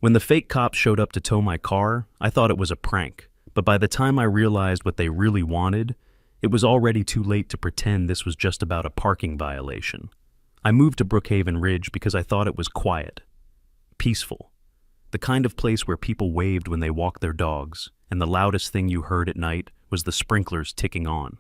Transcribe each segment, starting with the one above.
When the fake cops showed up to tow my car, I thought it was a prank, but by the time I realized what they really wanted, it was already too late to pretend this was just about a parking violation. I moved to Brookhaven Ridge because I thought it was quiet, peaceful, the kind of place where people waved when they walked their dogs, and the loudest thing you heard at night was the sprinklers ticking on.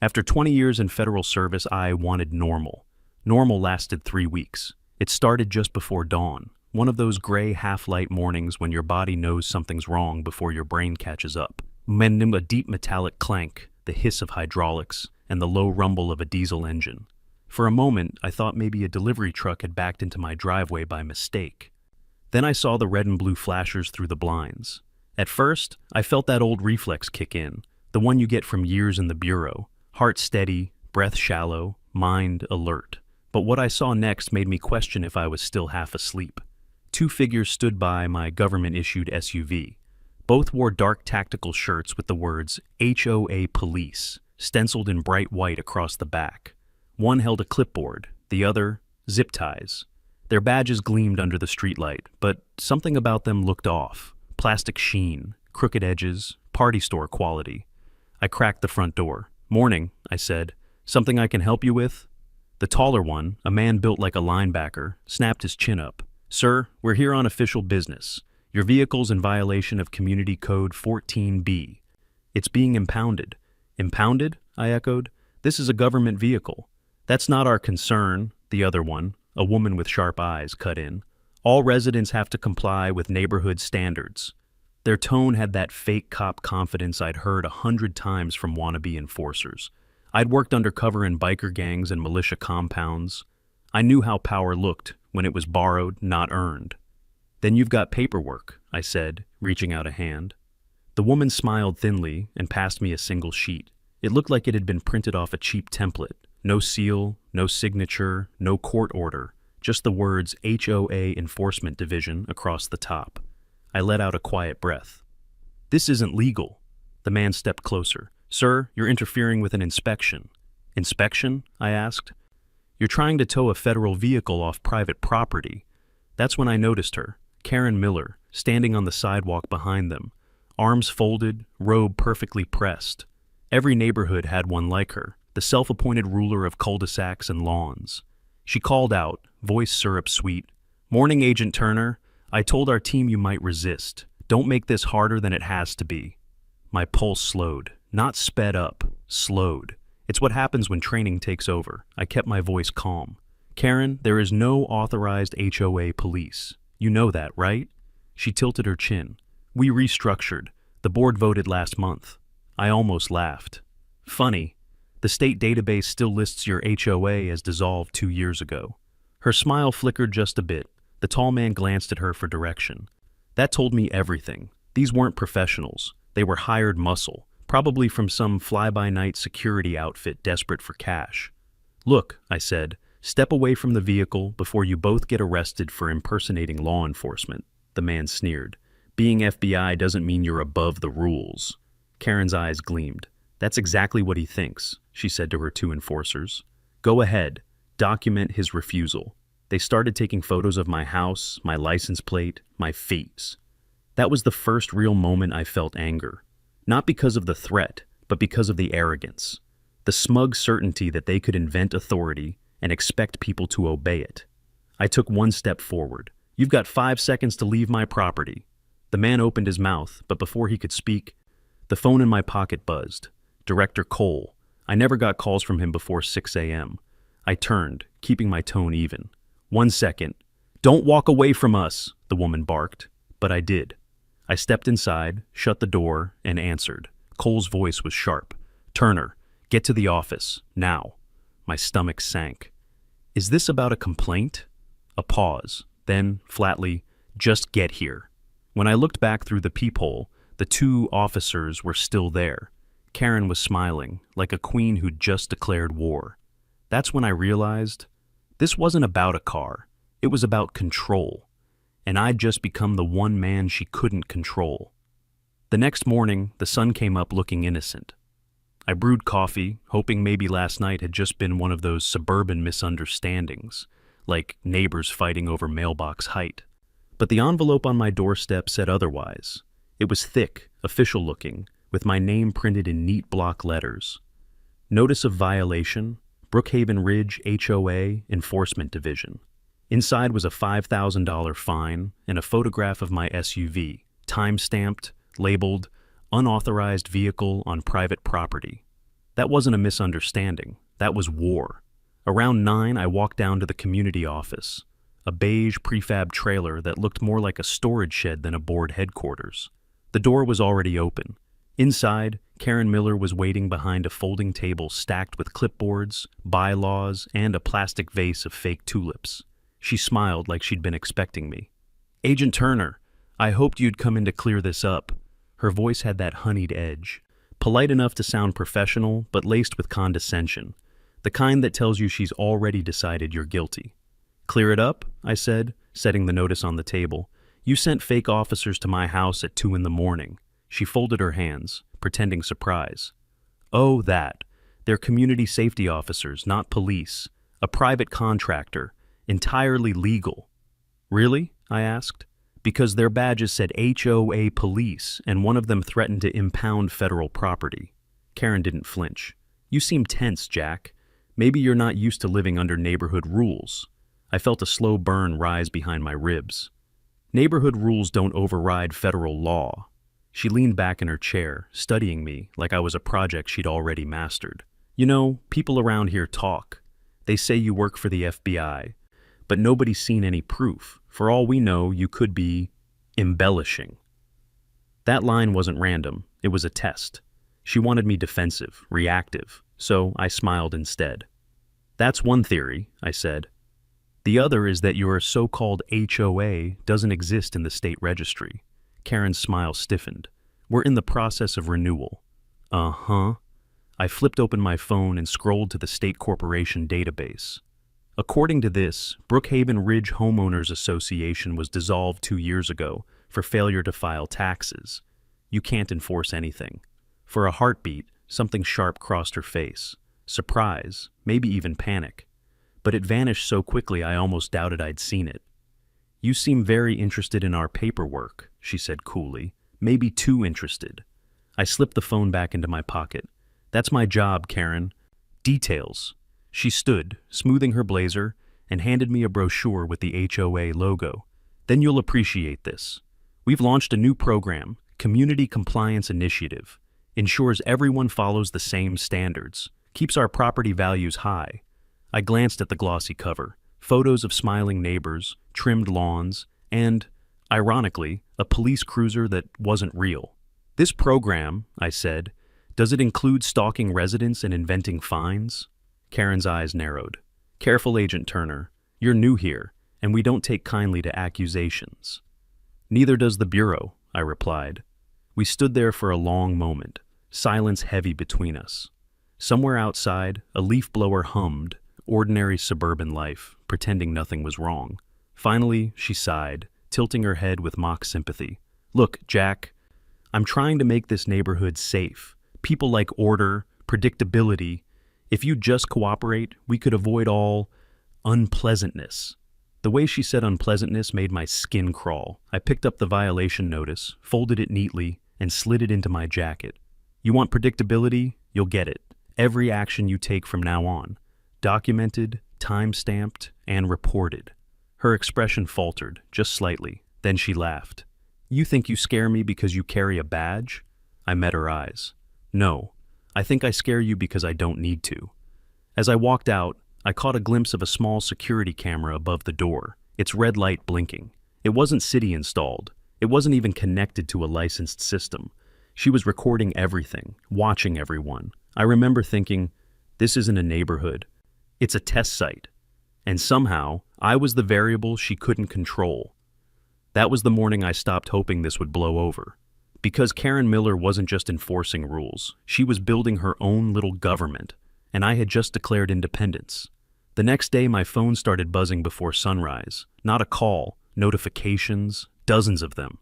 After 20 years in federal service, I wanted normal. Normal lasted 3 weeks. It started just before dawn, one of those gray half-light mornings when your body knows something's wrong before your brain catches up. A deep metallic clank, the hiss of hydraulics, and the low rumble of a diesel engine. For a moment, I thought maybe a delivery truck had backed into my driveway by mistake. Then I saw the red and blue flashers through the blinds. At first, I felt that old reflex kick in, the one you get from years in the bureau. Heart steady, breath shallow, mind alert. But what I saw next made me question if I was still half asleep. 2 figures stood by my government-issued SUV. Both wore dark tactical shirts with the words HOA Police stenciled in bright white across the back. One held a clipboard, the other zip ties. Their badges gleamed under the streetlight, but something about them looked off. Plastic sheen, crooked edges, party store quality. I cracked the front door. "Morning," I said. "Something I can help you with?" The taller one, a man built like a linebacker, snapped his chin up. "Sir, we're here on official business. Your vehicle's in violation of Community Code 14B. It's being impounded." "Impounded?" I echoed. "This is a government vehicle." "That's not our concern," the other one, a woman with sharp eyes, cut in. "All residents have to comply with neighborhood standards." Their tone had that fake cop confidence I'd heard 100 times from wannabe enforcers. I'd worked undercover in biker gangs and militia compounds. I knew how power looked when it was borrowed, not earned. "Then you've got paperwork," I said, reaching out a hand. The woman smiled thinly and passed me a single sheet. It looked like it had been printed off a cheap template. No seal, no signature, no court order, just the words HOA Enforcement Division across the top. I let out a quiet breath. "This isn't legal." The man stepped closer. "Sir, you're interfering with an inspection." "Inspection?" I asked. "You're trying to tow a federal vehicle off private property." That's when I noticed her, Karen Miller, standing on the sidewalk behind them, arms folded, robe perfectly pressed. Every neighborhood had one like her, the self-appointed ruler of cul-de-sacs and lawns. She called out, voice syrup sweet, "Morning, Agent Turner. I told our team you might resist. Don't make this harder than it has to be." My pulse slowed, not sped up, slowed. It's what happens when training takes over. I kept my voice calm. "Karen, there is no authorized HOA police. You know that, right?" She tilted her chin. "We restructured. The board voted last month." I almost laughed. "Funny. The state database still lists your HOA as dissolved 2 years ago." Her smile flickered just a bit. The tall man glanced at her for direction. That told me everything. These weren't professionals. They were hired muscle, probably from some fly-by-night security outfit desperate for cash. "Look," I said, "step away from the vehicle before you both get arrested for impersonating law enforcement." The man sneered. "Being FBI doesn't mean you're above the rules." Karen's eyes gleamed. "That's exactly what he thinks," she said to her 2 enforcers. "Go ahead. Document his refusal." They started taking photos of my house, my license plate, my face. That was the first real moment I felt anger. Not because of the threat, but because of the arrogance. The smug certainty that they could invent authority and expect people to obey it. I took 1 step forward. "You've got 5 seconds to leave my property." The man opened his mouth, but before he could speak, the phone in my pocket buzzed. Director Cole. I never got calls from him before 6 a.m. I turned, keeping my tone even. "1 second. Don't walk away from us," the woman barked. But I did. I stepped inside, shut the door, and answered. Cole's voice was sharp. "Turner, get to the office, now." My stomach sank. "Is this about a complaint?" A pause. Then, flatly, "Just get here." When I looked back through the peephole, the 2 officers were still there. Karen was smiling, like a queen who'd just declared war. That's when I realized this wasn't about a car. It was about control. And I'd just become the one man she couldn't control. The next morning, the sun came up looking innocent. I brewed coffee, hoping maybe last night had just been one of those suburban misunderstandings, like neighbors fighting over mailbox height. But the envelope on my doorstep said otherwise. It was thick, official-looking, with my name printed in neat block letters. Notice of violation, Brookhaven Ridge HOA Enforcement Division. Inside was a $5,000 fine and a photograph of my SUV, time-stamped, labeled, unauthorized vehicle on private property. That wasn't a misunderstanding. That was war. Around 9, I walked down to the community office, a beige prefab trailer that looked more like a storage shed than a board headquarters. The door was already open. Inside, Karen Miller was waiting behind a folding table stacked with clipboards, bylaws, and a plastic vase of fake tulips. She smiled like she'd been expecting me. "Agent Turner, I hoped you'd come in to clear this up." Her voice had that honeyed edge, polite enough to sound professional, but laced with condescension, the kind that tells you she's already decided you're guilty. "Clear it up?" I said, setting the notice on the table. "You sent fake officers to my house at 2 in the morning. She folded her hands, pretending surprise. "Oh, that. They're community safety officers, not police. A private contractor. Entirely legal." "Really?" I asked. "Because their badges said HOA Police, and one of them threatened to impound federal property." Karen didn't flinch. "You seem tense, Jack. Maybe you're not used to living under neighborhood rules." I felt a slow burn rise behind my ribs. "Neighborhood rules don't override federal law." She leaned back in her chair, studying me like I was a project she'd already mastered. "You know, people around here talk. They say you work for the FBI, but nobody's seen any proof. For all we know, you could be embellishing." That line wasn't random. It was a test. She wanted me defensive, reactive, so I smiled instead. "That's one theory," I said. "The other is that your so-called HOA doesn't exist in the state registry." Karen's smile stiffened. "We're in the process of renewal." "Uh-huh." I flipped open my phone and scrolled to the state corporation database. According to this, Brookhaven Ridge Homeowners Association was dissolved 2 years ago for failure to file taxes. You can't enforce anything. For a heartbeat, something sharp crossed her face. Surprise, maybe even panic. But it vanished so quickly I almost doubted I'd seen it. "You seem very interested in our paperwork," she said coolly. "Maybe too interested." I slipped the phone back into my pocket. "That's my job, Karen. Details." She stood, smoothing her blazer, and handed me a brochure with the HOA logo. "Then you'll appreciate this. We've launched a new program, Community Compliance Initiative. Ensures everyone follows the same standards. Keeps our property values high." I glanced at the glossy cover. Photos of smiling neighbors, trimmed lawns, and, ironically, a police cruiser that wasn't real. "This program," I said, "does it include stalking residents and inventing fines?" Karen's eyes narrowed. "Careful, Agent Turner. You're new here, and we don't take kindly to accusations." "Neither does the Bureau," I replied. We stood there for a long moment, silence heavy between us. Somewhere outside, a leaf blower hummed, ordinary suburban life, pretending nothing was wrong. Finally, she sighed, tilting her head with mock sympathy. "Look, Jack, I'm trying to make this neighborhood safe. People like order, predictability. If you'd just cooperate, we could avoid all unpleasantness." The way she said unpleasantness made my skin crawl. I picked up the violation notice, folded it neatly, and slid it into my jacket. "You want predictability? You'll get it. Every action you take from now on. Documented, time-stamped, and reported." Her expression faltered, just slightly. Then she laughed. "You think you scare me because you carry a badge?" I met her eyes. "No, I think I scare you because I don't need to." As I walked out, I caught a glimpse of a small security camera above the door, its red light blinking. It wasn't city installed. It wasn't even connected to a licensed system. She was recording everything, watching everyone. I remember thinking, this isn't a neighborhood. It's a test site. And somehow, I was the variable she couldn't control. That was the morning I stopped hoping this would blow over. Because Karen Miller wasn't just enforcing rules, she was building her own little government, and I had just declared independence. The next day, my phone started buzzing before sunrise. Not a call, notifications, dozens of them.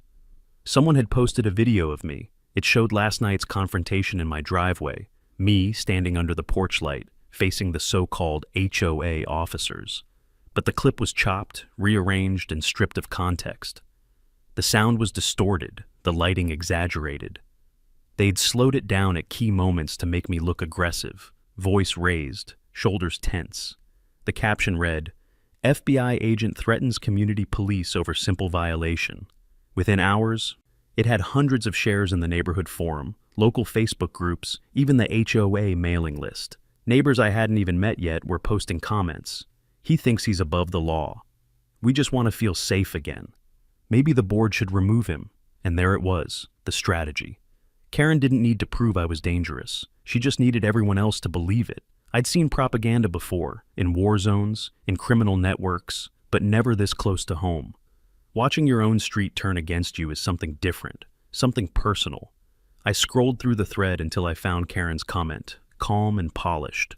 Someone had posted a video of me. It showed last night's confrontation in my driveway, me standing under the porch light, facing the so-called HOA officers. but the clip was chopped, rearranged, and stripped of context. The sound was distorted, the lighting exaggerated. They'd slowed it down at key moments to make me look aggressive, voice raised, shoulders tense. The caption read, "FBI agent threatens community police over simple violation." Within hours, it had hundreds of shares in the neighborhood forum, local Facebook groups, even the HOA mailing list. Neighbors I hadn't even met yet were posting comments. "He thinks he's above the law. We just want to feel safe again. Maybe the board should remove him." And there it was, the strategy. Karen didn't need to prove I was dangerous. She just needed everyone else to believe it. I'd seen propaganda before, in war zones, in criminal networks, but never this close to home. Watching your own street turn against you is something different, something personal. I scrolled through the thread until I found Karen's comment, calm and polished.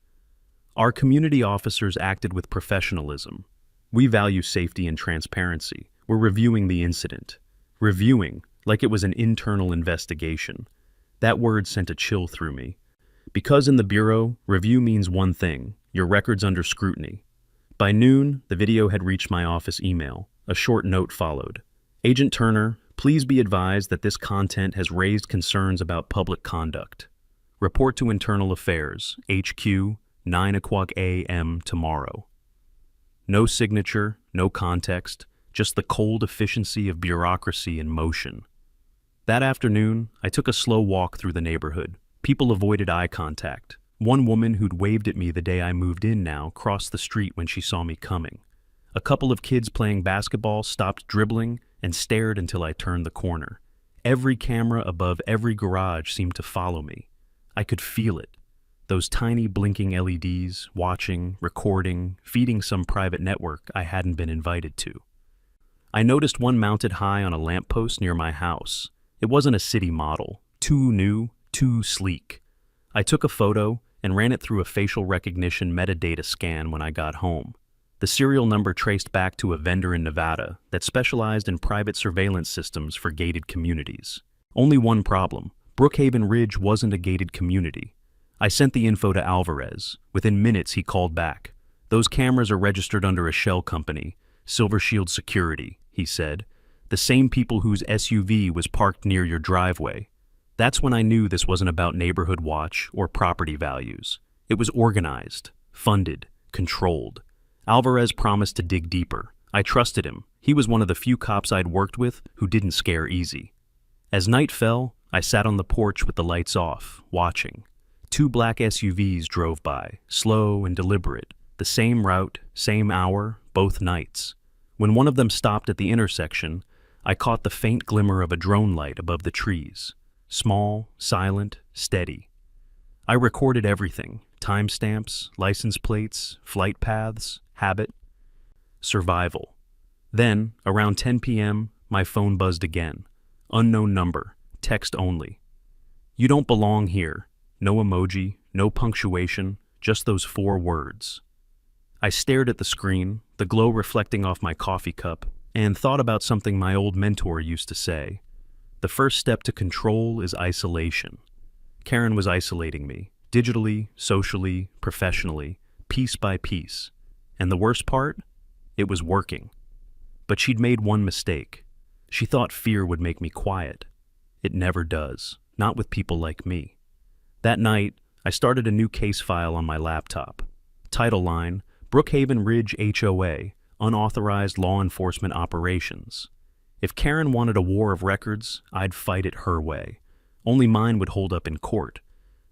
"Our community officers acted with professionalism. We value safety and transparency. We're reviewing the incident." Reviewing, like it was an internal investigation. That word sent a chill through me. Because in the Bureau, review means one thing: your record's under scrutiny. By noon, the video had reached my office email. A short note followed. "Agent Turner, please be advised that this content has raised concerns about public conduct. Report to Internal Affairs, HQ, 9 a.m. tomorrow." No signature, no context, just the cold efficiency of bureaucracy in motion. That afternoon, I took a slow walk through the neighborhood. People avoided eye contact. One woman who'd waved at me the day I moved in now crossed the street when she saw me coming. A couple of kids playing basketball stopped dribbling and stared until I turned the corner. Every camera above every garage seemed to follow me. I could feel it. Those tiny blinking LEDs, watching, recording, feeding some private network I hadn't been invited to. I noticed one mounted high on a lamppost near my house. It wasn't a city model, too new, too sleek. I took a photo and ran it through a facial recognition metadata scan when I got home. The serial number traced back to a vendor in Nevada that specialized in private surveillance systems for gated communities. Only one problem: Brookhaven Ridge wasn't a gated community. I sent the info to Alvarez. Within minutes, he called back. "Those cameras are registered under a shell company, Silver Shield Security," he said. "The same people whose SUV was parked near your driveway." That's when I knew this wasn't about neighborhood watch or property values. It was organized, funded, controlled. Alvarez promised to dig deeper. I trusted him. He was one of the few cops I'd worked with who didn't scare easy. As night fell, I sat on the porch with the lights off, watching. 2 black SUVs drove by, slow and deliberate. The same route, same hour, both nights. When one of them stopped at the intersection, I caught the faint glimmer of a drone light above the trees. Small, silent, steady. I recorded everything: timestamps, license plates, flight paths, habit, survival. Then, around 10 p.m., my phone buzzed again. Unknown number, text only. "You don't belong here." No emoji, no punctuation, just those 4 words. I stared at the screen, the glow reflecting off my coffee cup, and thought about something my old mentor used to say. The first step to control is isolation. Karen was isolating me, digitally, socially, professionally, piece by piece. And the worst part? It was working. But she'd made one mistake. She thought fear would make me quiet. It never does, not with people like me. That night, I started a new case file on my laptop. Title line: Brookhaven Ridge HOA, Unauthorized Law Enforcement Operations. If Karen wanted a war of records, I'd fight it her way. Only mine would hold up in court.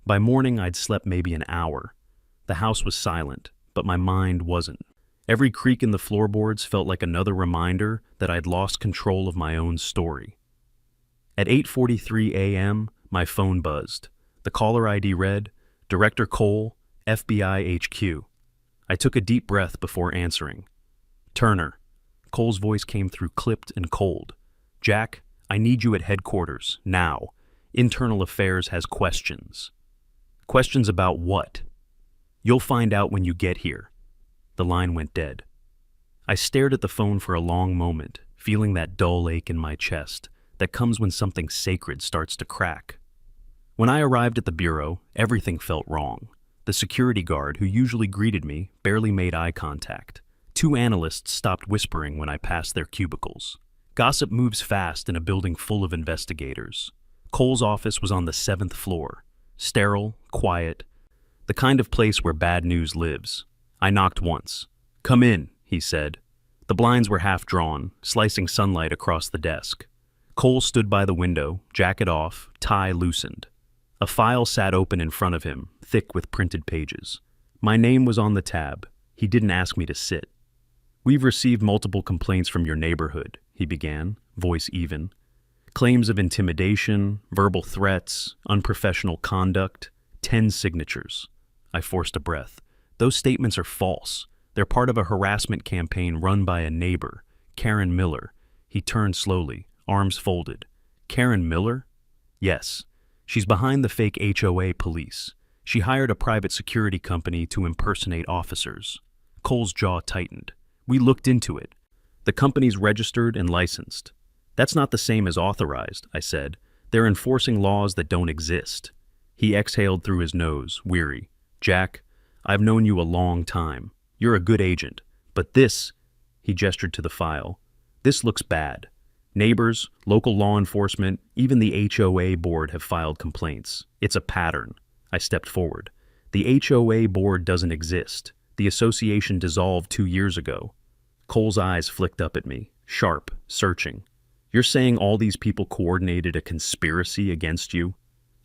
By morning, I'd slept maybe an hour. The house was silent, but my mind wasn't. Every creak in the floorboards felt like another reminder that I'd lost control of my own story. At 8:43 a.m., my phone buzzed. The caller ID read, "Director Cole, FBI HQ." I took a deep breath before answering. "Turner." Cole's voice came through clipped and cold. "Jack, I need you at headquarters, now. Internal Affairs has questions." "Questions about what?" "You'll find out when you get here." The line went dead. I stared at the phone for a long moment, feeling that dull ache in my chest that comes when something sacred starts to crack. When I arrived at the bureau, everything felt wrong. The security guard, who usually greeted me, barely made eye contact. Two analysts stopped whispering when I passed their cubicles. Gossip moves fast in a building full of investigators. Cole's office was on the 7th floor. Sterile, quiet, the kind of place where bad news lives. I knocked once. "Come in," he said. The blinds were half drawn, slicing sunlight across the desk. Cole stood by the window, jacket off, tie loosened. A file sat open in front of him, thick with printed pages. My name was on the tab. He didn't ask me to sit. "We've received multiple complaints from your neighborhood," he began, voice even. "Claims of intimidation, verbal threats, unprofessional conduct, 10 signatures." I forced a breath. "Those statements are false. They're part of a harassment campaign run by a neighbor, Karen Miller." He turned slowly, arms folded. "Karen Miller?" "Yes. She's behind the fake HOA police. She hired a private security company to impersonate officers." Cole's jaw tightened. "We looked into it. The company's registered and licensed." "That's not the same as authorized," I said. "They're enforcing laws that don't exist." He exhaled through his nose, weary. "Jack, I've known you a long time. You're a good agent. But this," he gestured to the file, "this looks bad. Neighbors, local law enforcement, even the HOA board have filed complaints. It's a pattern." I stepped forward. "The HOA board doesn't exist. The association dissolved 2 years ago." Cole's eyes flicked up at me, sharp, searching. "You're saying all these people coordinated a conspiracy against you?"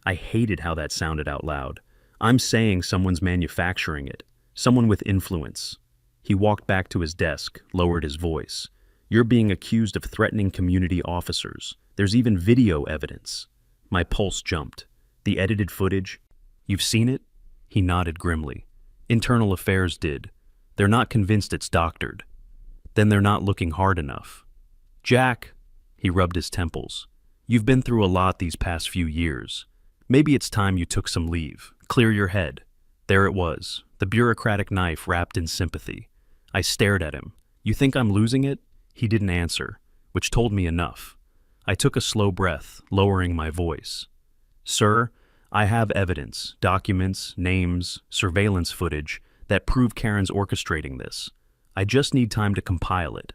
I hated how that sounded out loud. "I'm saying someone's manufacturing it. Someone with influence." He walked back to his desk, lowered his voice. "You're being accused of threatening community officers. There's even video evidence." My pulse jumped. "The edited footage? You've seen it?" He nodded grimly. "Internal Affairs did. They're not convinced it's doctored." "Then they're not looking hard enough." "Jack," he rubbed his temples, "you've been through a lot these past few years. Maybe it's time you took some leave. Clear your head." There it was, the bureaucratic knife wrapped in sympathy. I stared at him. "You think I'm losing it?" He didn't answer, which told me enough. I took a slow breath, lowering my voice. "Sir, I have evidence, documents, names, surveillance footage that prove Karen's orchestrating this. I just need time to compile it."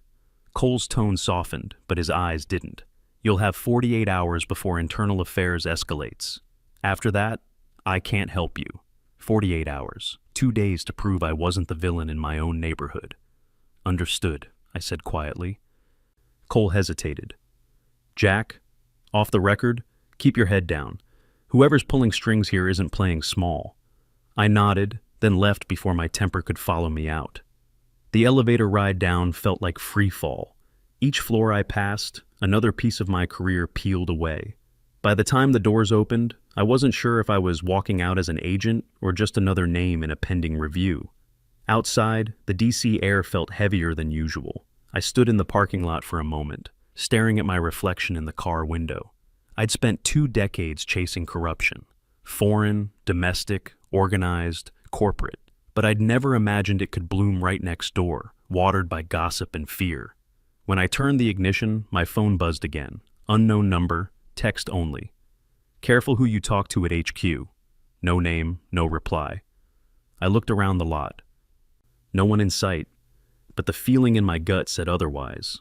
Cole's tone softened, but his eyes didn't. "You'll have 48 hours before Internal Affairs escalates. After that, I can't help you." 48 hours, 2 days to prove I wasn't the villain in my own neighborhood. "Understood," I said quietly. Cole hesitated. "Jack, off the record, keep your head down. Whoever's pulling strings here isn't playing small." I nodded, then left before my temper could follow me out. The elevator ride down felt like free fall. Each floor I passed, another piece of my career peeled away. By the time the doors opened, I wasn't sure if I was walking out as an agent or just another name in a pending review. Outside, the DC air felt heavier than usual. I stood in the parking lot for a moment, staring at my reflection in the car window. I'd spent 2 decades chasing corruption. Foreign, domestic, organized, corporate. But I'd never imagined it could bloom right next door, watered by gossip and fear. When I turned the ignition, my phone buzzed again. Unknown number, text only. "Careful who you talk to at HQ." No name, no reply. I looked around the lot. No one in sight, but the feeling in my gut said otherwise.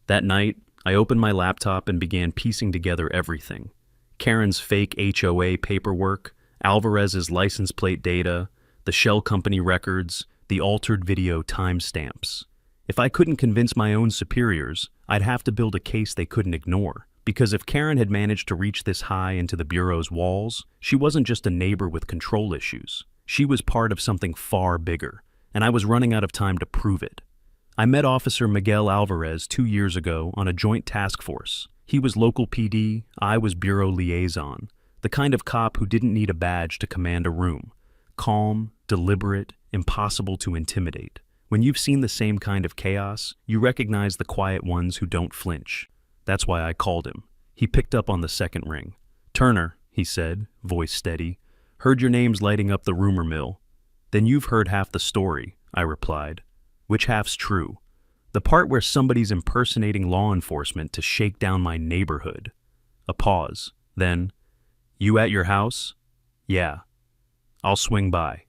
That night, I opened my laptop and began piecing together everything. Karen's fake HOA paperwork, Alvarez's license plate data, the shell company records, the altered video timestamps. If I couldn't convince my own superiors, I'd have to build a case they couldn't ignore. Because if Karen had managed to reach this high into the Bureau's walls, she wasn't just a neighbor with control issues. She was part of something far bigger, and I was running out of time to prove it. I met Officer Miguel Alvarez 2 years ago on a joint task force. He was local PD, I was Bureau liaison, the kind of cop who didn't need a badge to command a room. Calm, deliberate, impossible to intimidate. When you've seen the same kind of chaos, you recognize the quiet ones who don't flinch. That's why I called him. He picked up on the second ring. "Turner," he said, voice steady. "Heard your name's lighting up the rumor mill." "Then you've heard half the story," I replied. "Which half's true?" "The part where somebody's impersonating law enforcement to shake down my neighborhood." A pause. Then, "You at your house?" "Yeah." "I'll swing by."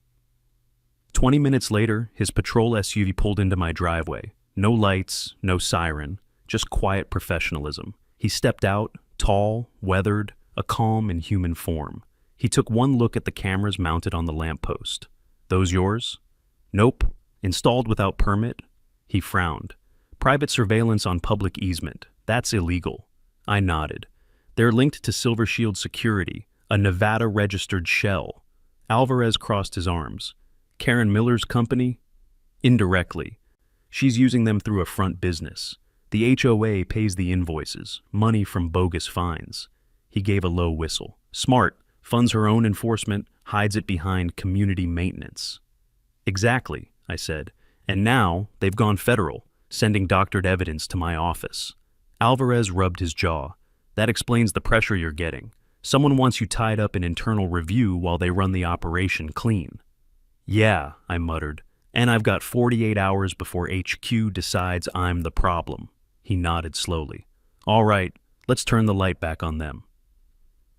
20 minutes later, his patrol SUV pulled into my driveway. No lights, no siren, just quiet professionalism. He stepped out, tall, weathered, a calm and human form. He took one look at the cameras mounted on the lamppost. Those yours? Nope. Installed without permit? He frowned. Private surveillance on public easement. That's illegal. I nodded. They're linked to Silver Shield Security, a Nevada-registered shell. Alvarez crossed his arms. Karen Miller's company? Indirectly. She's using them through a front business. The HOA pays the invoices, money from bogus fines. He gave a low whistle. Smart. Funds her own enforcement, hides it behind community maintenance. Exactly, I said. And now they've gone federal, sending doctored evidence to my office. Alvarez rubbed his jaw. That explains the pressure you're getting. Someone wants you tied up in internal review while they run the operation clean. Yeah, I muttered. And I've got 48 hours before HQ decides I'm the problem. He nodded slowly. All right, let's turn the light back on them.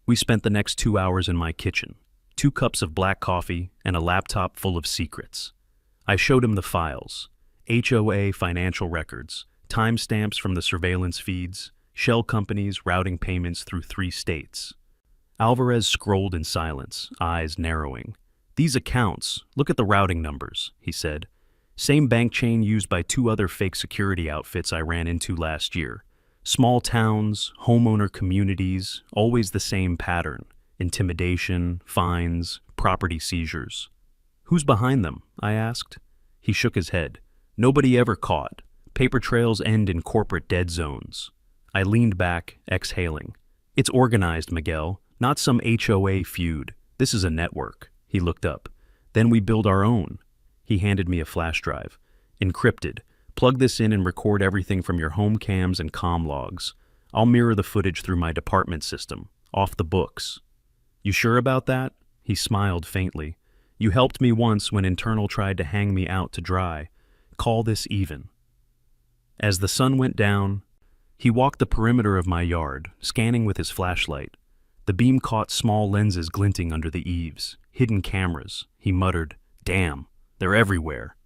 We spent the next 2 hours in my kitchen, 2 cups of black coffee and a laptop full of secrets. I showed him the files, HOA financial records, timestamps from the surveillance feeds, shell companies routing payments through 3 states. Alvarez scrolled in silence, eyes narrowing. These accounts, look at the routing numbers, he said. Same bank chain used by 2 other fake security outfits I ran into last year. Small towns, homeowner communities, always the same pattern. Intimidation, fines, property seizures. Who's behind them? I asked. He shook his head. Nobody ever caught. Paper trails end in corporate dead zones. I leaned back, exhaling. It's organized, Miguel, not some HOA feud. This is a network. He looked up. Then we build our own. He handed me a flash drive. Encrypted. Plug this in and record everything from your home cams and comm logs. I'll mirror the footage through my department system. Off the books. You sure about that? He smiled faintly. You helped me once when Internal tried to hang me out to dry. Call this even. As the sun went down, he walked the perimeter of my yard, scanning with his flashlight. The beam caught small lenses glinting under the eaves, hidden cameras. He muttered, Damn, they're everywhere.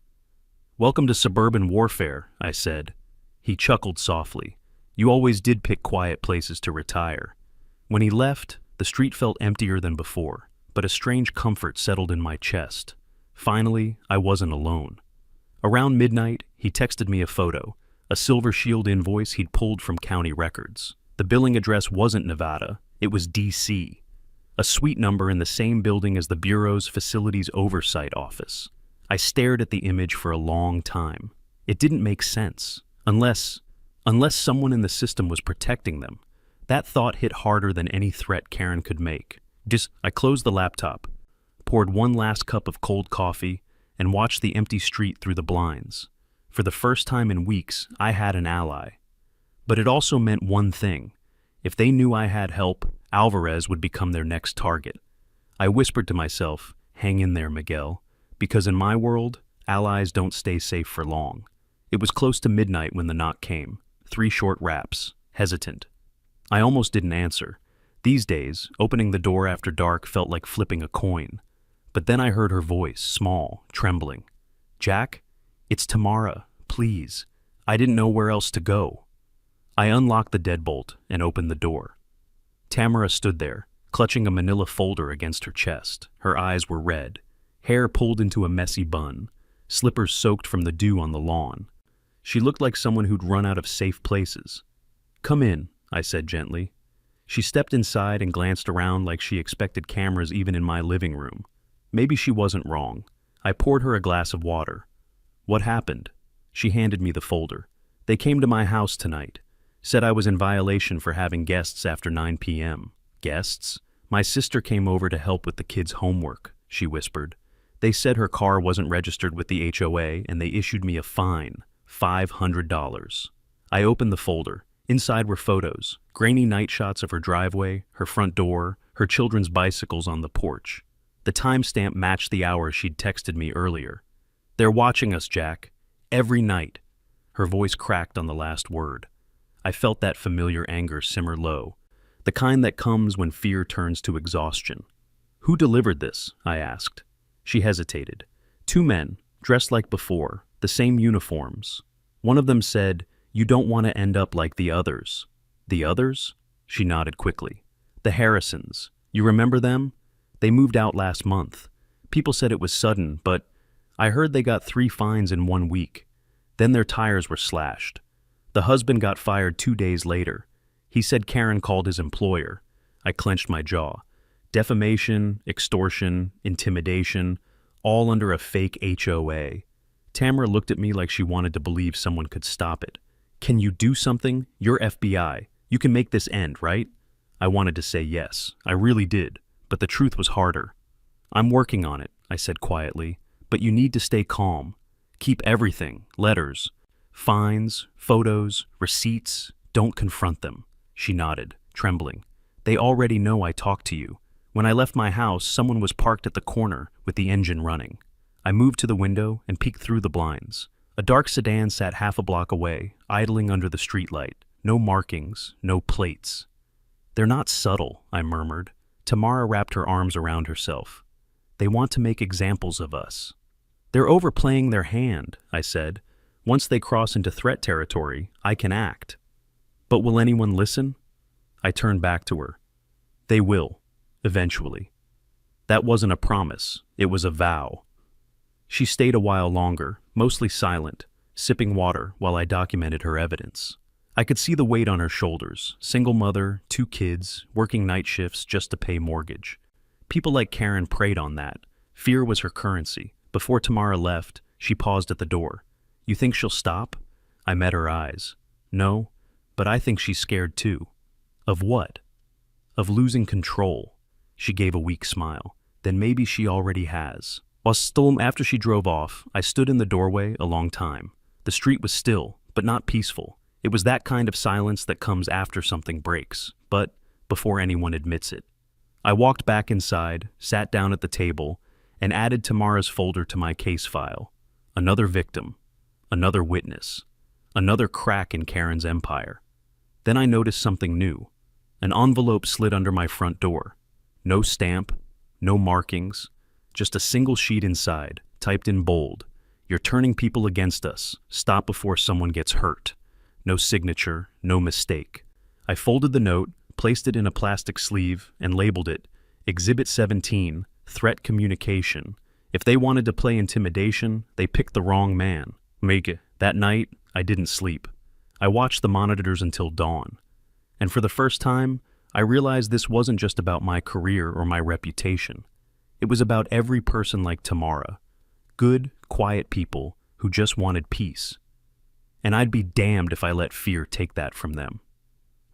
Welcome to suburban warfare, I said. He chuckled softly. You always did pick quiet places to retire. When he left, the street felt emptier than before, but a strange comfort settled in my chest. Finally, I wasn't alone. Around midnight, he texted me a photo, a Silver Shield invoice he'd pulled from county records. The billing address wasn't Nevada, it was D.C., a suite number in the same building as the Bureau's Facilities Oversight Office. I stared at the image for a long time. It didn't make sense, unless someone in the system was protecting them. That thought hit harder than any threat Karen could make. I closed the laptop, poured one last cup of cold coffee, and watched the empty street through the blinds. For the first time in weeks, I had an ally. But it also meant one thing. If they knew I had help, Alvarez would become their next target. I whispered to myself, hang in there, Miguel, because in my world, allies don't stay safe for long. It was close to midnight when the knock came. 3 short raps, hesitant. I almost didn't answer. These days, opening the door after dark felt like flipping a coin. But then I heard her voice, small, trembling. Jack, it's Tamara, please. I didn't know where else to go. I unlocked the deadbolt and opened the door. Tamara stood there, clutching a manila folder against her chest. Her eyes were red, hair pulled into a messy bun, slippers soaked from the dew on the lawn. She looked like someone who'd run out of safe places. Come in, I said gently. She stepped inside and glanced around like she expected cameras even in my living room. Maybe she wasn't wrong. I poured her a glass of water. What happened? She handed me the folder. They came to my house tonight. Said I was in violation for having guests after 9 p.m. Guests? My sister came over to help with the kids' homework, she whispered. They said her car wasn't registered with the HOA and they issued me a fine, $500. I opened the folder. Inside were photos, grainy night shots of her driveway, her front door, her children's bicycles on the porch. The timestamp matched the hour she'd texted me earlier. They're watching us, Jack. Every night. Her voice cracked on the last word. I felt that familiar anger simmer low, the kind that comes when fear turns to exhaustion. Who delivered this? I asked. She hesitated. Two men, dressed like before, the same uniforms. One of them said, "You don't want to end up like the others." The others? She nodded quickly. The Harrisons. You remember them? They moved out last month. People said it was sudden, but I heard they got 3 fines in 1 week. Then their tires were slashed. The husband got fired 2 days later. He said Karen called his employer. I clenched my jaw. Defamation, extortion, intimidation, all under a fake HOA. Tamara looked at me like she wanted to believe someone could stop it. Can you do something? You're FBI. You can make this end, right? I wanted to say yes. I really did. But the truth was harder. I'm working on it, I said quietly. But you need to stay calm. Keep everything, letters, fines, photos, receipts. Don't confront them. She nodded, trembling. They already know I talked to you. When I left my house, someone was parked at the corner with the engine running. I moved to the window and peeked through the blinds. A dark sedan sat half a block away, idling under the streetlight. No markings, no plates. They're not subtle, I murmured. Tamara wrapped her arms around herself. They want to make examples of us. They're overplaying their hand, I said. Once they cross into threat territory, I can act. But will anyone listen? I turned back to her. They will, eventually. That wasn't a promise, it was a vow. She stayed a while longer, mostly silent, sipping water while I documented her evidence. I could see the weight on her shoulders, single mother, 2 kids, working night shifts just to pay mortgage. People like Karen preyed on that. Fear was her currency. Before Tamara left, she paused at the door. You think she'll stop? I met her eyes. No, but I think she's scared too. Of what? Of losing control. She gave a weak smile. Then maybe she already has. After she drove off, I stood in the doorway a long time. The street was still, but not peaceful. It was that kind of silence that comes after something breaks, but before anyone admits it. I walked back inside, sat down at the table, and added Tamara's folder to my case file. Another victim, another witness, another crack in Karen's empire. Then I noticed something new. An envelope slid under my front door. No stamp, no markings, just a single sheet inside, typed in bold. You're turning people against us. Stop before someone gets hurt. No signature, no mistake. I folded the note, placed it in a plastic sleeve, and labeled it Exhibit 17, Threat Communication. If they wanted to play intimidation, they picked the wrong man. That night, I didn't sleep. I watched the monitors until dawn. And for the first time, I realized this wasn't just about my career or my reputation. It was about every person like Tamara. Good, quiet people who just wanted peace. And I'd be damned if I let fear take that from them.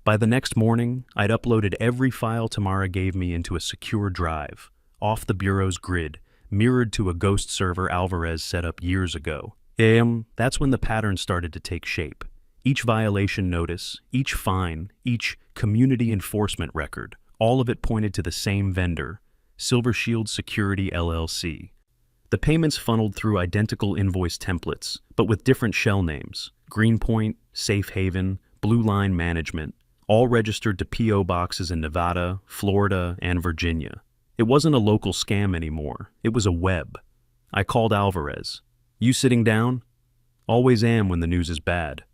By the next morning, I'd uploaded every file Tamara gave me into a secure drive, off the Bureau's grid, mirrored to a ghost server Alvarez set up years ago. That's when the pattern started to take shape. Each violation notice, each fine, each community enforcement record, all of it pointed to the same vendor, Silver Shield Security LLC. The payments funneled through identical invoice templates, but with different shell names: Greenpoint, Safe Haven, Blue Line Management, all registered to P.O. boxes in Nevada, Florida, and Virginia. It wasn't a local scam anymore. It was a web. I called Alvarez. You sitting down? Always am when the news is bad.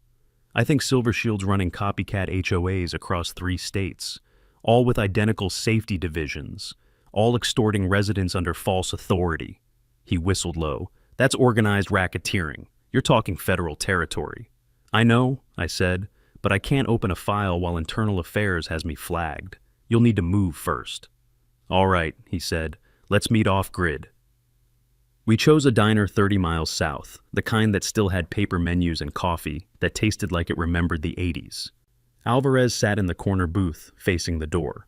I think Silver Shield's running copycat HOAs across 3 states, all with identical safety divisions, all extorting residents under false authority. He whistled low. That's organized racketeering. You're talking federal territory. I know, I said, but I can't open a file while Internal Affairs has me flagged. You'll need to move first. All right, he said. Let's meet off-grid. We chose a diner 30 miles south, the kind that still had paper menus and coffee that tasted like it remembered the 80s. Alvarez sat in the corner booth, facing the door.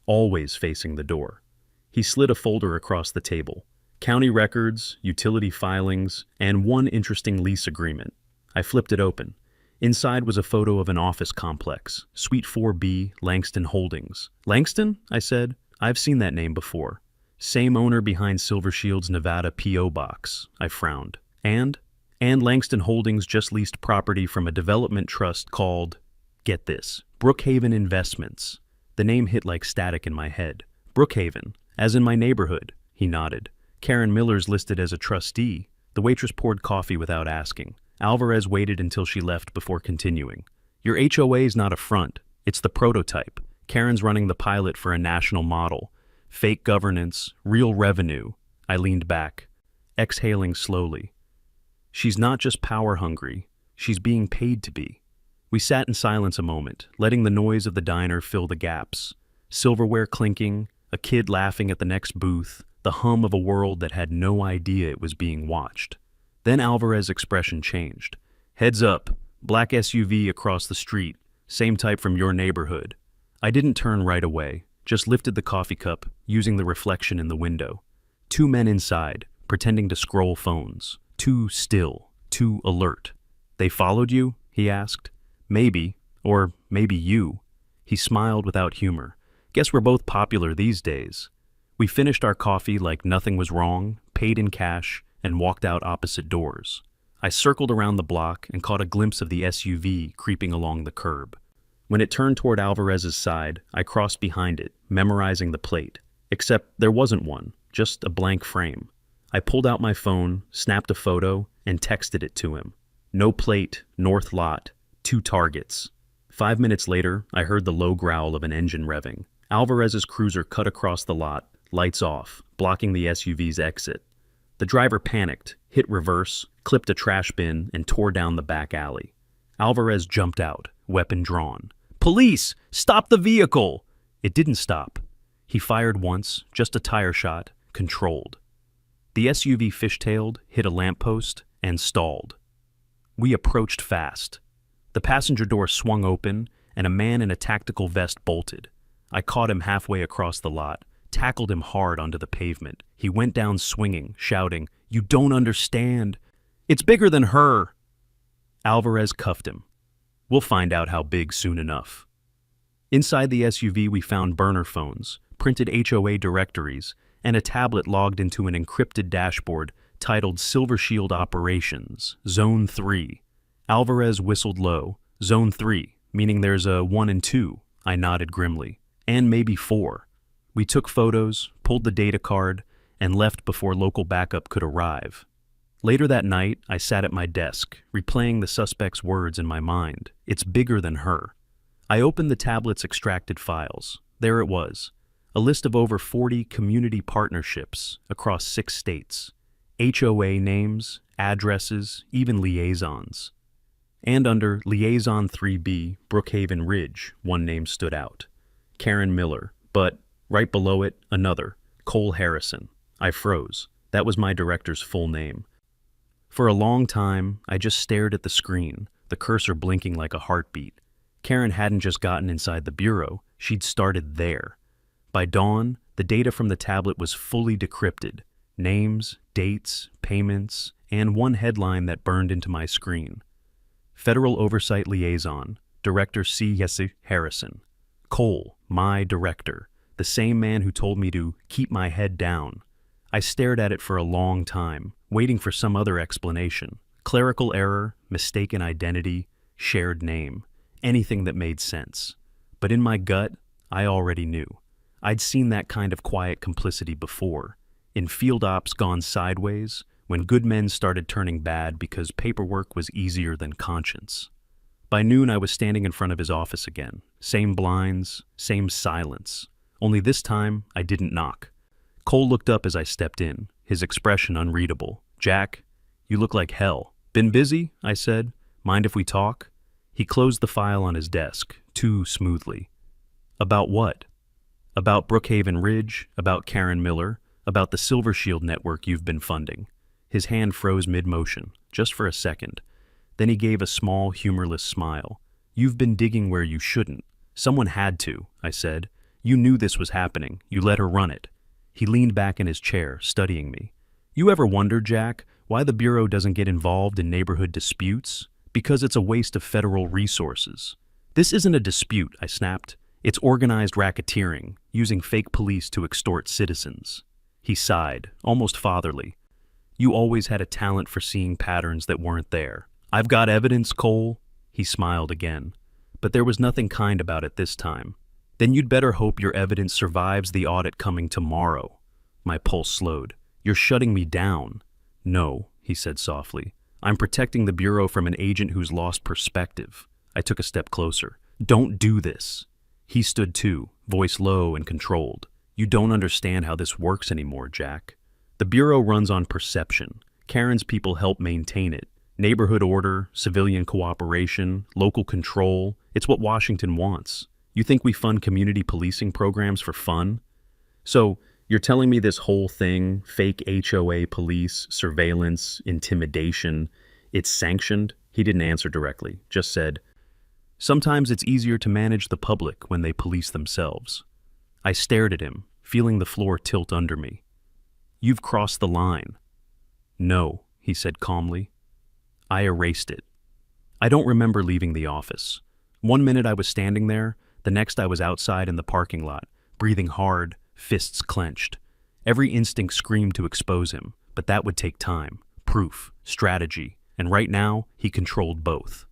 Always facing the door. He slid a folder across the table. County records, utility filings, and one interesting lease agreement. I flipped it open. Inside was a photo of an office complex, Suite 4B, Langston Holdings. Langston? I said. I've seen that name before. Same owner behind Silver Shield's Nevada P.O. box. I frowned. And Langston Holdings just leased property from a development trust called, get this, Brookhaven Investments. The name hit like static in my head. Brookhaven, as in my neighborhood. He nodded. Karen Miller's listed as a trustee. The waitress poured coffee without asking. Alvarez waited until she left before continuing. Your HOA's not a front. It's the prototype. Karen's running the pilot for a national model. Fake governance, real revenue. I leaned back, exhaling slowly. She's not just power hungry. She's being paid to be. We sat in silence a moment, letting the noise of the diner fill the gaps. Silverware clinking, a kid laughing at the next booth, the hum of a world that had no idea it was being watched. Then Alvarez's expression changed. Heads up, black SUV across the street, same type from your neighborhood. I didn't turn right away, just lifted the coffee cup, using the reflection in the window. 2 men inside, pretending to scroll phones. Too still, too alert. They followed you? He asked. Maybe, or maybe you. He smiled without humor. Guess we're both popular these days. We finished our coffee like nothing was wrong, paid in cash, and walked out opposite doors. I circled around the block and caught a glimpse of the SUV creeping along the curb. When it turned toward Alvarez's side, I crossed behind it, memorizing the plate. Except there wasn't one, just a blank frame. I pulled out my phone, snapped a photo, and texted it to him. No plate, north lot, 2 targets. 5 minutes later, I heard the low growl of an engine revving. Alvarez's cruiser cut across the lot, lights off, blocking the SUV's exit. The driver panicked, hit reverse, clipped a trash bin, and tore down the back alley. Alvarez jumped out, weapon drawn. Police! Stop the vehicle! It didn't stop. He fired once, just a tire shot, controlled. The SUV fishtailed, hit a lamppost, and stalled. We approached fast. The passenger door swung open, and a man in a tactical vest bolted. I caught him halfway across the lot, tackled him hard onto the pavement. He went down swinging, shouting, "You don't understand. It's bigger than her." Alvarez cuffed him. We'll find out how big soon enough. Inside the SUV we found burner phones, printed HOA directories, and a tablet logged into an encrypted dashboard titled Silver Shield Operations, Zone 3. Alvarez whistled low. Zone 3, meaning there's a 1 and 2, I nodded grimly. And maybe 4. We took photos, pulled the data card, and left before local backup could arrive. Later that night, I sat at my desk, replaying the suspect's words in my mind. It's bigger than her. I opened the tablet's extracted files. There it was. A list of over 40 community partnerships across 6 states. HOA names, addresses, even liaisons. And under Liaison 3B, Brookhaven Ridge, one name stood out. Karen Miller, but right below it, another, Cole Harrison. I froze. That was my director's full name. For a long time, I just stared at the screen, the cursor blinking like a heartbeat. Karen hadn't just gotten inside the bureau, she'd started there. By dawn, the data from the tablet was fully decrypted. Names, dates, payments, and one headline that burned into my screen. Federal Oversight Liaison, Director C.S. Harrison. Cole, my director, the same man who told me to keep my head down. I stared at it for a long time, waiting for some other explanation. Clerical error, mistaken identity, shared name, anything that made sense. But in my gut, I already knew. I'd seen that kind of quiet complicity before, in field ops gone sideways, when good men started turning bad because paperwork was easier than conscience. By noon, I was standing in front of his office again. Same blinds, same silence. Only this time, I didn't knock. Cole looked up as I stepped in, his expression unreadable. "Jack, you look like hell." "Been busy?" I said. "Mind if we talk?" He closed the file on his desk, too smoothly. "About what?" "About Brookhaven Ridge, about Karen Miller, about the Silver Shield network you've been funding." His hand froze mid-motion, just for a second. Then he gave a small, humorless smile. "You've been digging where you shouldn't. Someone had to," I said. "You knew this was happening. You let her run it." He leaned back in his chair, studying me. "You ever wonder, Jack, why the Bureau doesn't get involved in neighborhood disputes? Because it's a waste of federal resources." "This isn't a dispute," I snapped. "It's organized racketeering, using fake police to extort citizens." He sighed, almost fatherly. "You always had a talent for seeing patterns that weren't there." "I've got evidence, Cole." He smiled again. But there was nothing kind about it this time. "Then you'd better hope your evidence survives the audit coming tomorrow." My pulse slowed. You're shutting me down. No, he said softly. I'm protecting the Bureau from an agent who's lost perspective. I took a step closer. Don't do this. He stood too, voice low and controlled. You don't understand how this works anymore, Jack. The Bureau runs on perception. Karen's people help maintain it. Neighborhood order, civilian cooperation, local control. It's what Washington wants. You think we fund community policing programs for fun? So, you're telling me this whole thing, fake HOA police, surveillance, intimidation, it's sanctioned? He didn't answer directly, just said, sometimes it's easier to manage the public when they police themselves. I stared at him, feeling the floor tilt under me. You've crossed the line. No, he said calmly. I erased it. I don't remember leaving the office. One minute I was standing there, the next I was outside in the parking lot, breathing hard, fists clenched. Every instinct screamed to expose him, but that would take time, proof, strategy, and right now he controlled both.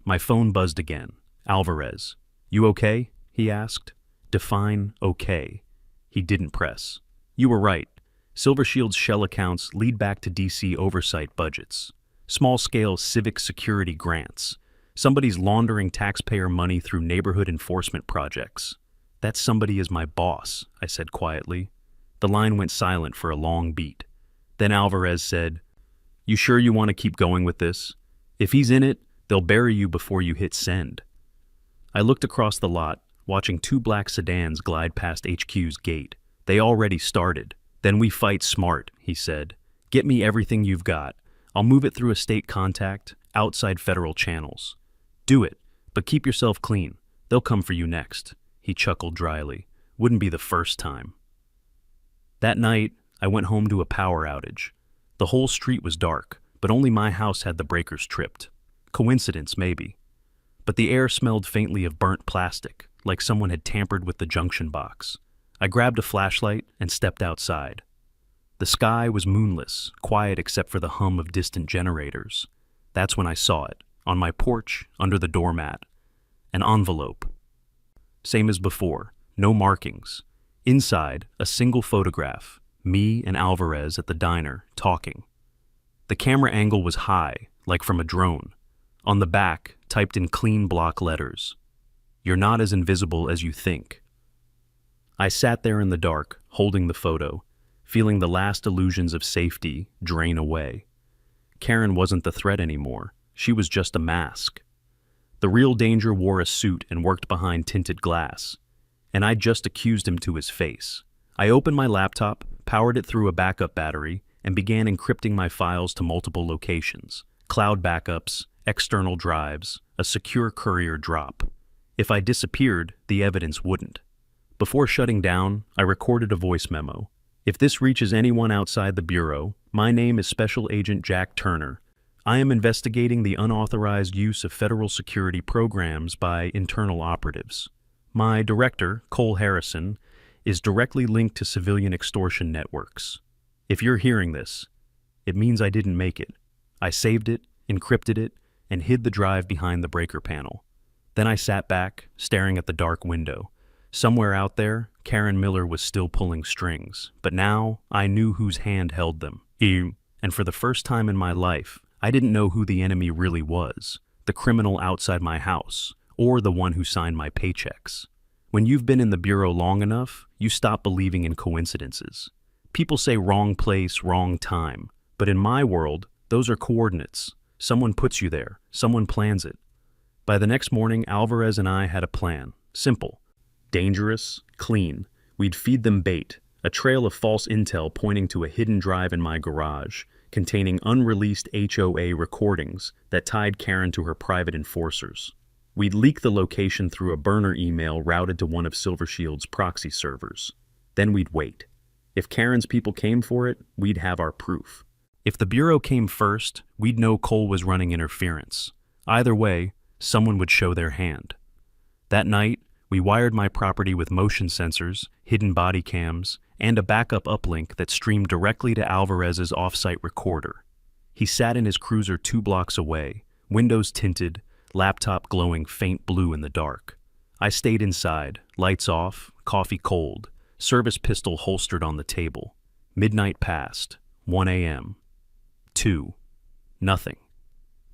My phone buzzed again. Alvarez. You okay? He asked. Define okay. He didn't press. You were right. Silver Shield's shell accounts lead back to DC oversight budgets. Small-scale civic security grants. Somebody's laundering taxpayer money through neighborhood enforcement projects. That somebody is my boss, I said quietly. The line went silent for a long beat. Then Alvarez said, You sure you want to keep going with this? If he's in it, they'll bury you before you hit send. I looked across the lot, watching 2 black sedans glide past HQ's gate. They already started. Then we fight smart, he said. Get me everything you've got. I'll move it through a state contact, outside federal channels. Do it, but keep yourself clean. They'll come for you next. He chuckled dryly. Wouldn't be the first time. That night, I went home to a power outage. The whole street was dark, but only my house had the breakers tripped. Coincidence, maybe. But the air smelled faintly of burnt plastic, like someone had tampered with the junction box. I grabbed a flashlight and stepped outside. The sky was moonless, quiet except for the hum of distant generators. That's when I saw it, on my porch, under the doormat. An envelope. Same as before, no markings. Inside, a single photograph, me and Alvarez at the diner, talking. The camera angle was high, like from a drone. On the back, typed in clean block letters. You're not as invisible as you think. I sat there in the dark, holding the photo, feeling the last illusions of safety drain away. Karen wasn't the threat anymore. She was just a mask. The real danger wore a suit and worked behind tinted glass. And I just accused him to his face. I opened my laptop, powered it through a backup battery, and began encrypting my files to multiple locations. Cloud backups, external drives, a secure courier drop. If I disappeared, the evidence wouldn't. Before shutting down, I recorded a voice memo. If this reaches anyone outside the Bureau, my name is Special Agent Jack Turner. I am investigating the unauthorized use of federal security programs by internal operatives. My director, Cole Harrison, is directly linked to civilian extortion networks. If you're hearing this, it means I didn't make it. I saved it, encrypted it, and hid the drive behind the breaker panel. Then I sat back, staring at the dark window. Somewhere out there, Karen Miller was still pulling strings, but now I knew whose hand held them. And for the first time in my life, I didn't know who the enemy really was, the criminal outside my house, or the one who signed my paychecks. When you've been in the Bureau long enough, you stop believing in coincidences. People say wrong place, wrong time, but in my world, those are coordinates. Someone puts you there, someone plans it. By the next morning, Alvarez and I had a plan. Simple. Dangerous, clean. We'd feed them bait, a trail of false intel pointing to a hidden drive in my garage, containing unreleased HOA recordings that tied Karen to her private enforcers. We'd leak the location through a burner email routed to one of Silver Shield's proxy servers. Then we'd wait. If Karen's people came for it, we'd have our proof. If the Bureau came first, we'd know Cole was running interference. Either way, someone would show their hand. That night, we wired my property with motion sensors, hidden body cams, and a backup uplink that streamed directly to Alvarez's off-site recorder. He sat in his cruiser 2 blocks away, windows tinted, laptop glowing faint blue in the dark. I stayed inside, lights off, coffee cold, service pistol holstered on the table. Midnight passed. 1 a.m. 2. Nothing.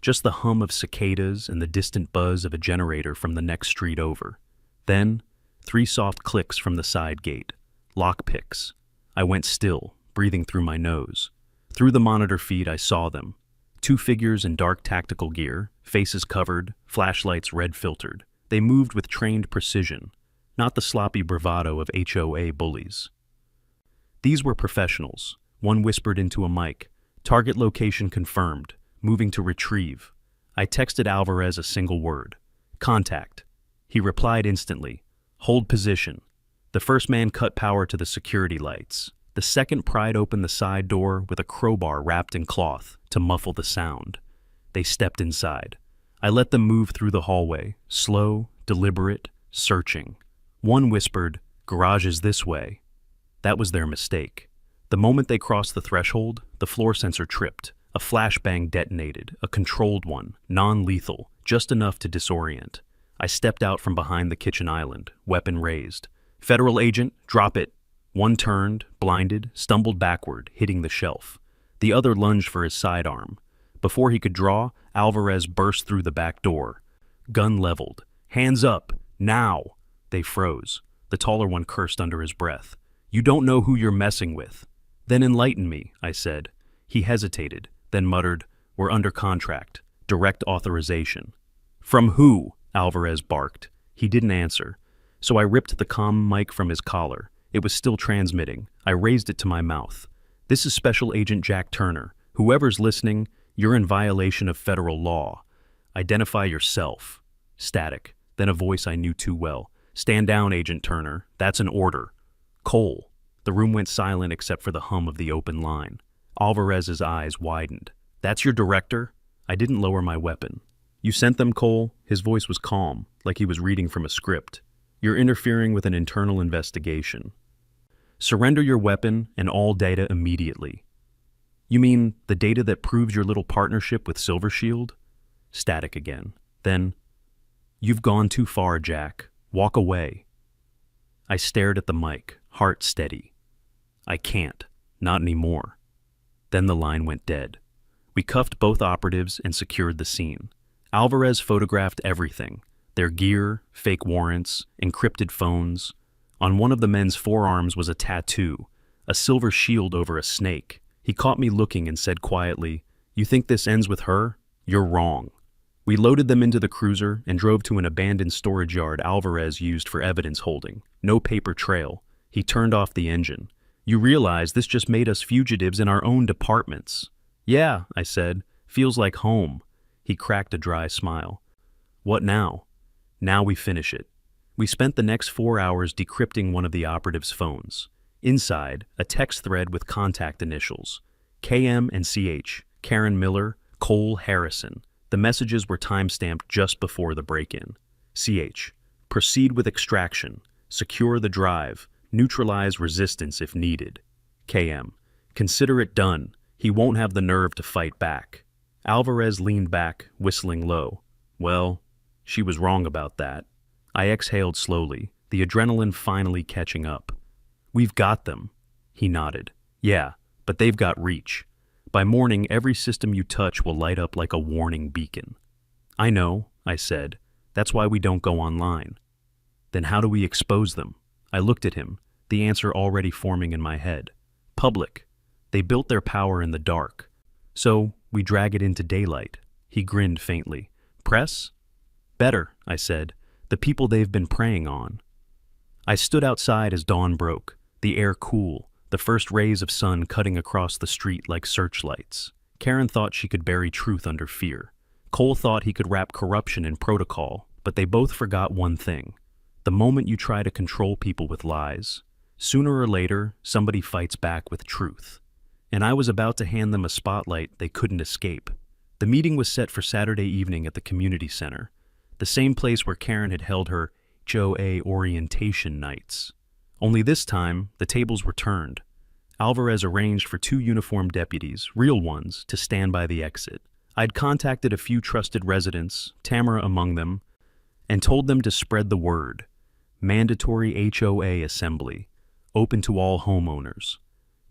Just the hum of cicadas and the distant buzz of a generator from the next street over. Then, 3 soft clicks from the side gate. Lockpicks. I went still, breathing through my nose. Through the monitor feed I saw them. 2 figures in dark tactical gear, faces covered, flashlights red-filtered. They moved with trained precision, not the sloppy bravado of HOA bullies. These were professionals. One whispered into a mic, "Target location confirmed, moving to retrieve." I texted Alvarez a single word, "Contact." He replied instantly, "Hold position." The first man cut power to the security lights. The second pried open the side door with a crowbar wrapped in cloth to muffle the sound. They stepped inside. I let them move through the hallway, slow, deliberate, searching. One whispered, "Garage is this way." That was their mistake. The moment they crossed the threshold, the floor sensor tripped. A flashbang detonated, a controlled one, non-lethal, just enough to disorient. I stepped out from behind the kitchen island, weapon raised. "Federal agent, drop it." One turned, blinded, stumbled backward, hitting the shelf. The other lunged for his sidearm. Before he could draw, Alvarez burst through the back door. Gun leveled. "Hands up! Now!" They froze. The taller one cursed under his breath. "You don't know who you're messing with." "Then enlighten me," I said. He hesitated, then muttered, "We're under contract. Direct authorization." "From who?" Alvarez barked. He didn't answer. So I ripped the comm mic from his collar. It was still transmitting. I raised it to my mouth. "This is Special Agent Jack Turner. Whoever's listening, you're in violation of federal law. Identify yourself." Static. Then a voice I knew too well. "Stand down, Agent Turner. That's an order." "Cole." The room went silent except for the hum of the open line. Alvarez's eyes widened. "That's your director?" I didn't lower my weapon. "You sent them, Cole?" His voice was calm, like he was reading from a script. "You're interfering with an internal investigation. Surrender your weapon and all data immediately." "You mean the data that proves your little partnership with Silver Shield?" Static again. Then, "You've gone too far, Jack. Walk away." I stared at the mic, heart steady. "I can't. Not anymore." Then the line went dead. We cuffed both operatives and secured the scene. Alvarez photographed everything: their gear, fake warrants, encrypted phones. On one of the men's forearms was a tattoo, a silver shield over a snake. He caught me looking and said quietly, "You think this ends with her? You're wrong." We loaded them into the cruiser and drove to an abandoned storage yard Alvarez used for evidence holding. No paper trail. He turned off the engine. "You realize this just made us fugitives in our own departments." "Yeah," I said. "Feels like home." He cracked a dry smile. "What now?" "Now we finish it." We spent the next 4 hours decrypting one of the operatives' phones. Inside, a text thread with contact initials. KM and CH, Karen Miller, Cole Harrison. The messages were time-stamped just before the break-in. CH, proceed with extraction, secure the drive, neutralize resistance if needed. KM, consider it done. He won't have the nerve to fight back. Alvarez leaned back, whistling low. Well, she was wrong about that. I exhaled slowly, the adrenaline finally catching up. We've got them. He nodded. Yeah, but they've got reach. By morning, every system you touch will light up like a warning beacon. I know, I said. That's why we don't go online. Then how do we expose them? I looked at him, the answer already forming in my head. Public. They built their power in the dark. So we drag it into daylight. He grinned faintly. Press? Better, I said. The people they've been preying on. I stood outside as dawn broke, the air cool, the first rays of sun cutting across the street like searchlights. Karen thought she could bury truth under fear. Cole thought he could wrap corruption in protocol, but they both forgot one thing. The moment you try to control people with lies, sooner or later, somebody fights back with truth. And I was about to hand them a spotlight they couldn't escape. The meeting was set for Saturday evening at the community center, the same place where Karen had held her HOA orientation nights. Only this time, the tables were turned. Alvarez arranged for 2 uniformed deputies, real ones, to stand by the exit. I'd contacted a few trusted residents, Tamara among them, and told them to spread the word. Mandatory HOA assembly, open to all homeowners.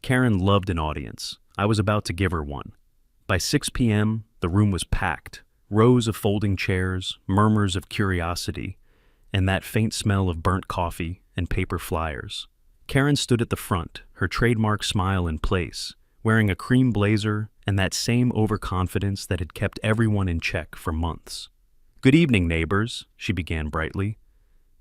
Karen loved an audience. I was about to give her one. By 6 p.m., the room was packed. Rows of folding chairs, murmurs of curiosity, and that faint smell of burnt coffee and paper flyers. Karen stood at the front, her trademark smile in place, wearing a cream blazer and that same overconfidence that had kept everyone in check for months. "Good evening, neighbors," she began brightly.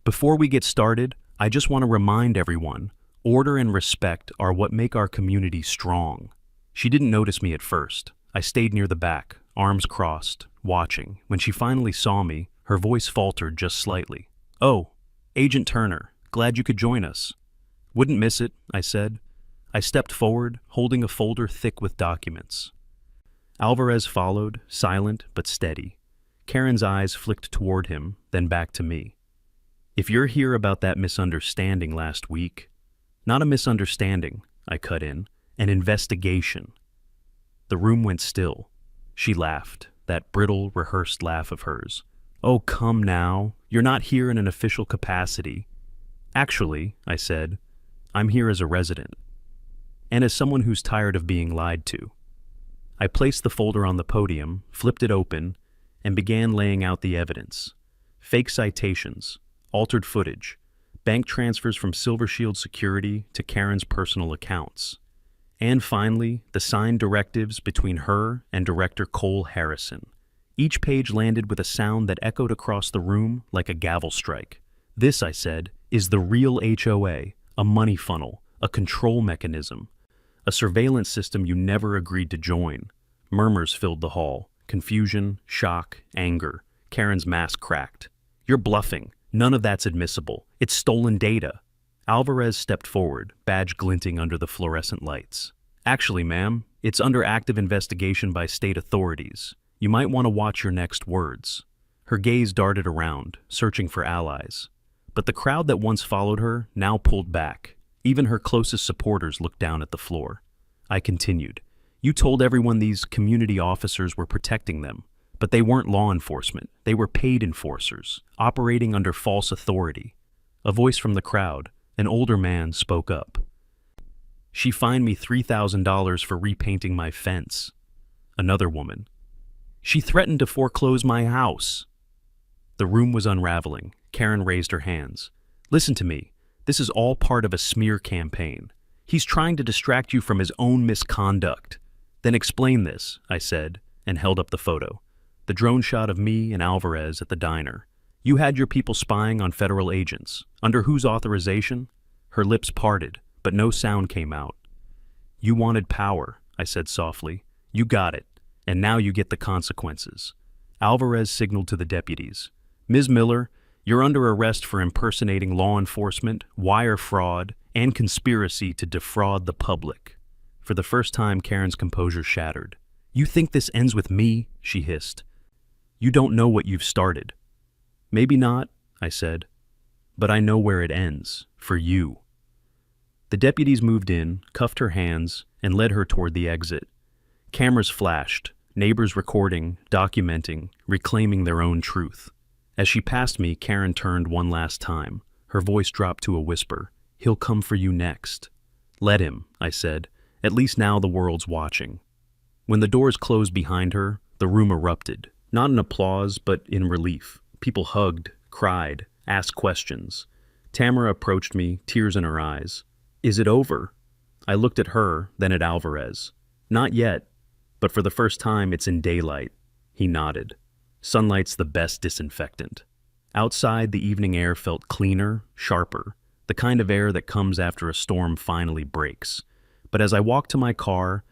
"Before we get started, I just want to remind everyone, order and respect are what make our community strong." She didn't notice me at first. I stayed near the back, arms crossed, watching. When she finally saw me, her voice faltered just slightly. "Oh, Agent Turner, glad you could join us." "Wouldn't miss it," I said. I stepped forward, holding a folder thick with documents. Alvarez followed, silent but steady. Karen's eyes flicked toward him, then back to me. "If you're here about that misunderstanding last week—" "Not a misunderstanding," I cut in, "an investigation." The room went still. She laughed, that brittle, rehearsed laugh of hers. "Oh, come now. You're not here in an official capacity." "Actually," I said, "I'm here as a resident. And as someone who's tired of being lied to." I placed the folder on the podium, flipped it open, and began laying out the evidence. Fake citations, altered footage, bank transfers from Silver Shield Security to Karen's personal accounts. And finally, the signed directives between her and Director Cole Harrison. Each page landed with a sound that echoed across the room like a gavel strike. "This," I said, "is the real HOA, a money funnel, a control mechanism, a surveillance system you never agreed to join." Murmurs filled the hall. Confusion, shock, anger. Karen's mask cracked. "You're bluffing. None of that's admissible. It's stolen data." Alvarez stepped forward, badge glinting under the fluorescent lights. "Actually, ma'am, it's under active investigation by state authorities. You might want to watch your next words." Her gaze darted around, searching for allies. But the crowd that once followed her now pulled back. Even her closest supporters looked down at the floor. I continued. "You told everyone these community officers were protecting them, but they weren't law enforcement. They were paid enforcers, operating under false authority." A voice from the crowd, an older man, spoke up. "She fined me $3,000 for repainting my fence." Another woman. "She threatened to foreclose my house." The room was unraveling. Karen raised her hands. "Listen to me. This is all part of a smear campaign. He's trying to distract you from his own misconduct." "Then explain this," I said, and held up the photo. The drone shot of me and Alvarez at the diner. "You had your people spying on federal agents. Under whose authorization?" Her lips parted, but no sound came out. "You wanted power," I said softly. "You got it, and now you get the consequences." Alvarez signaled to the deputies. "Ms. Miller, you're under arrest for impersonating law enforcement, wire fraud, and conspiracy to defraud the public." For the first time, Karen's composure shattered. "You think this ends with me?" she hissed. "You don't know what you've started." "Maybe not," I said, "but I know where it ends, for you." The deputies moved in, cuffed her hands, and led her toward the exit. Cameras flashed, neighbors recording, documenting, reclaiming their own truth. As she passed me, Karen turned one last time. Her voice dropped to a whisper. "He'll come for you next." "Let him," I said. "At least now the world's watching." When the doors closed behind her, the room erupted, not in applause, but in relief. People hugged, cried, asked questions. Tamara approached me, tears in her eyes. "Is it over?" I looked at her, then at Alvarez. "Not yet, but for the first time it's in daylight." He nodded. "Sunlight's the best disinfectant." Outside, the evening air felt cleaner, sharper, the kind of air that comes after a storm finally breaks. But as I walked to my car,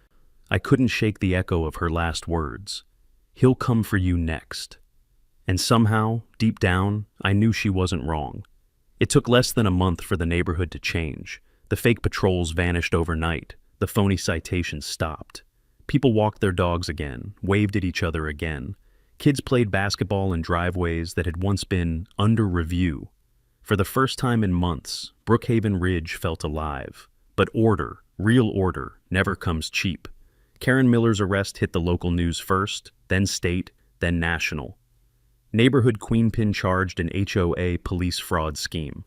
I couldn't shake the echo of her last words. "He'll come for you next." And somehow, deep down, I knew she wasn't wrong. It took less than a month for the neighborhood to change. The fake patrols vanished overnight. The phony citations stopped. People walked their dogs again, waved at each other again. Kids played basketball in driveways that had once been under review. For the first time in months, Brookhaven Ridge felt alive. But order, real order, never comes cheap. Karen Miller's arrest hit the local news first, then state, then national. Neighborhood Queenpin charged an HOA police fraud scheme.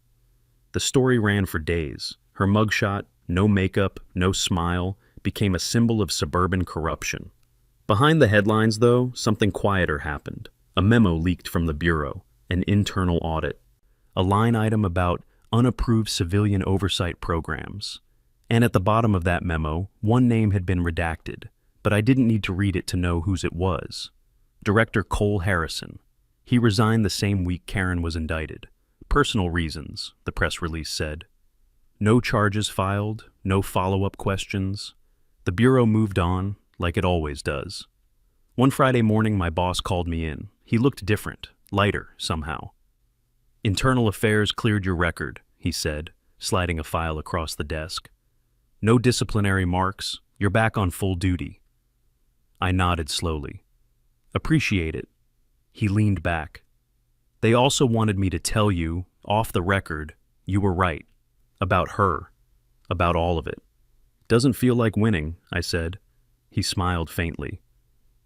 The story ran for days. Her mugshot, no makeup, no smile, became a symbol of suburban corruption. Behind the headlines, though, something quieter happened. A memo leaked from the Bureau, an internal audit. A line item about unapproved civilian oversight programs. And at the bottom of that memo, one name had been redacted, but I didn't need to read it to know whose it was. Director Cole Harrison. He resigned the same week Karen was indicted. Personal reasons, the press release said. No charges filed, no follow-up questions. The Bureau moved on, like it always does. One Friday morning, my boss called me in. He looked different, lighter, somehow. Internal Affairs cleared your record, he said, sliding a file across the desk. No disciplinary marks, you're back on full duty. I nodded slowly. Appreciate it. He leaned back. They also wanted me to tell you, off the record, you were right. About her. About all of it. Doesn't feel like winning, I said. He smiled faintly.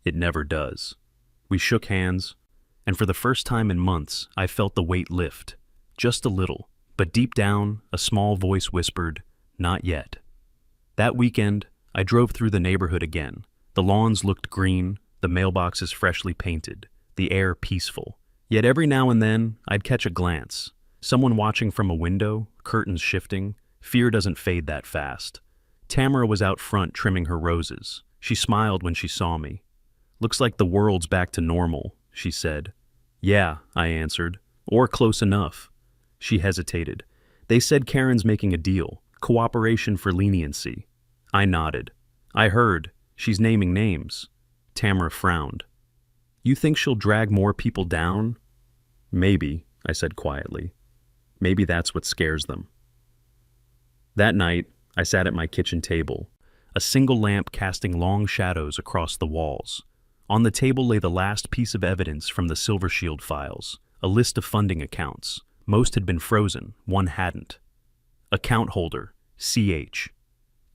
It never does. We shook hands, and for the first time in months, I felt the weight lift. Just a little, but deep down, a small voice whispered, not yet. That weekend, I drove through the neighborhood again. The lawns looked green, the mailboxes freshly painted, the air peaceful. Yet every now and then, I'd catch a glance. Someone watching from a window, curtains shifting. Fear doesn't fade that fast. Tamara was out front trimming her roses. She smiled when she saw me. Looks like the world's back to normal, she said. Yeah, I answered. Or close enough. She hesitated. They said Karen's making a deal. Cooperation for leniency. I nodded. I heard. She's naming names. Tamara frowned. You think she'll drag more people down? Maybe, I said quietly. Maybe that's what scares them. That night, I sat at my kitchen table, a single lamp casting long shadows across the walls. On the table lay the last piece of evidence from the Silver Shield files, a list of funding accounts. Most had been frozen, one hadn't. Account holder, CH.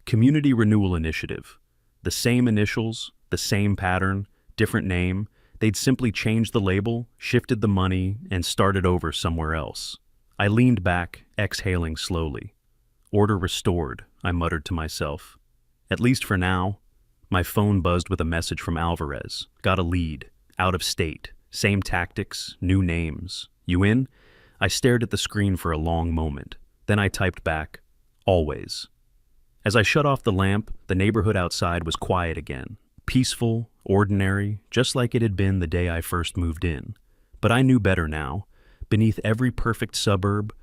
Community Renewal Initiative. The same initials, the same pattern, different name. They'd simply changed the label, shifted the money, and started over somewhere else. I leaned back, exhaling slowly. Order restored, I muttered to myself. At least for now. My phone buzzed with a message from Alvarez. Got a lead. Out of state. Same tactics, new names. You in? I stared at the screen for a long moment. Then I typed back, always. As I shut off the lamp, the neighborhood outside was quiet again. Peaceful, ordinary, just like it had been the day I first moved in. But I knew better now. Beneath every perfect suburb,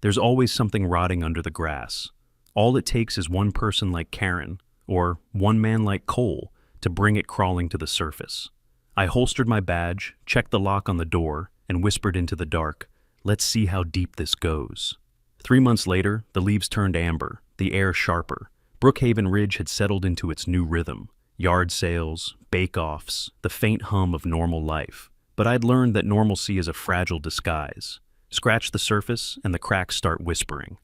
there's always something rotting under the grass. All it takes is one person like Karen, or one man like Cole, to bring it crawling to the surface. I holstered my badge, checked the lock on the door, and whispered into the dark, let's see how deep this goes. 3 months later, the leaves turned amber, the air sharper. Brookhaven Ridge had settled into its new rhythm. Yard sales, bake-offs, the faint hum of normal life. But I'd learned that normalcy is a fragile disguise. Scratch the surface, and the cracks start whispering.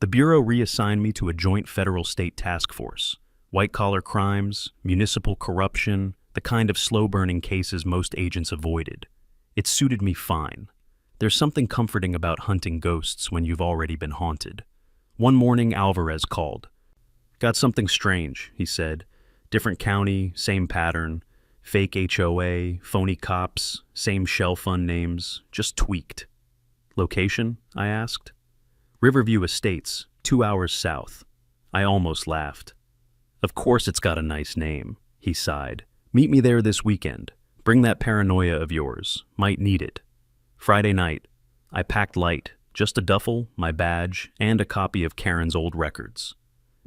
The Bureau reassigned me to a joint federal-state task force. White-collar crimes, municipal corruption, the kind of slow-burning cases most agents avoided. It suited me fine. There's something comforting about hunting ghosts when you've already been haunted. One morning, Alvarez called. Got something strange, he said. Different county, same pattern. Fake HOA, phony cops, same shell fund names, just tweaked. Location? I asked. Riverview Estates, 2 hours south. I almost laughed. Of course it's got a nice name, he sighed. Meet me there this weekend. Bring that paranoia of yours. Might need it. Friday night. I packed light, just a duffel, my badge, and a copy of Karen's old records.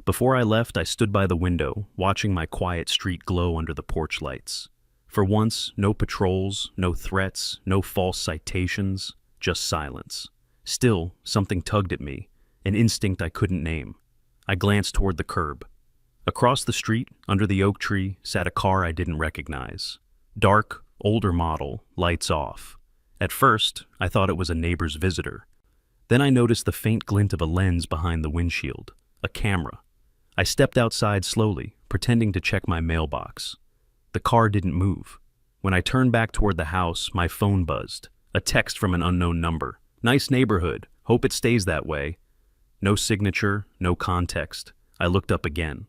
Before I left, I stood by the window, watching my quiet street glow under the porch lights. For once, no patrols, no threats, no false citations, just silence. Still, something tugged at me, an instinct I couldn't name. I glanced toward the curb. Across the street, under the oak tree, sat a car I didn't recognize. Dark, older model, lights off. At first, I thought it was a neighbor's visitor. Then I noticed the faint glint of a lens behind the windshield, a camera. I stepped outside slowly, pretending to check my mailbox. The car didn't move. When I turned back toward the house, my phone buzzed. A text from an unknown number. Nice neighborhood. Hope it stays that way. No signature, no context. I looked up again.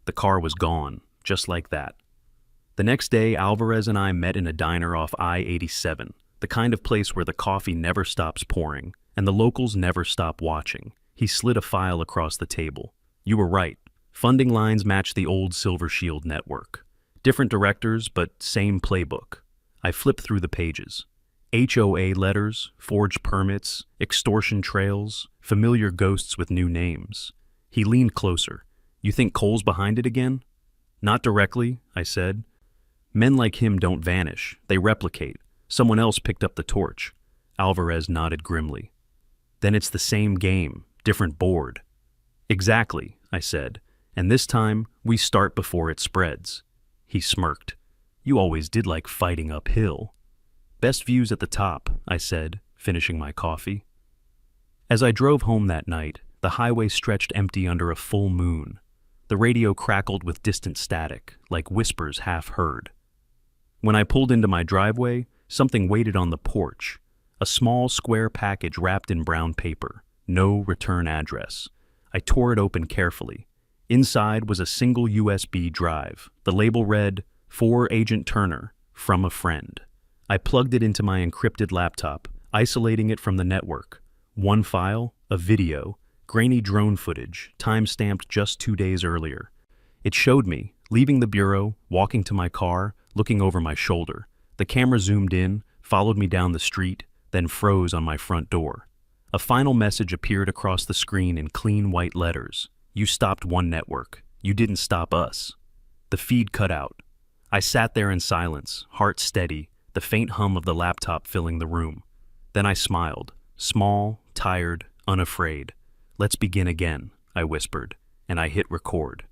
The car was gone, just like that. The next day, Alvarez and I met in a diner off I-87, the kind of place where the coffee never stops pouring, and the locals never stop watching. He slid a file across the table. You were right. Funding lines match the old Silver Shield network. Different directors, but same playbook. I flipped through the pages. HOA letters, forged permits, extortion trails, familiar ghosts with new names. He leaned closer. You think Cole's behind it again? Not directly, I said. Men like him don't vanish. They replicate. Someone else picked up the torch. Alvarez nodded grimly. Then it's the same game, different board. Exactly, I said. And this time, we start before it spreads. He smirked. You always did like fighting uphill. Best views at the top, I said, finishing my coffee. As I drove home that night, the highway stretched empty under a full moon. The radio crackled with distant static, like whispers half heard. When I pulled into my driveway, something waited on the porch. A small square package wrapped in brown paper. No return address. I tore it open carefully. Inside was a single USB drive. The label read, "For Agent Turner, from a friend." I plugged it into my encrypted laptop, isolating it from the network. One file, a video, grainy drone footage, time-stamped just 2 days earlier. It showed me, leaving the bureau, walking to my car, looking over my shoulder. The camera zoomed in, followed me down the street, then froze on my front door. A final message appeared across the screen in clean white letters. You stopped one network. You didn't stop us. The feed cut out. I sat there in silence, heart steady, the faint hum of the laptop filling the room. Then I smiled, small, tired, unafraid. Let's begin again, I whispered, and I hit record.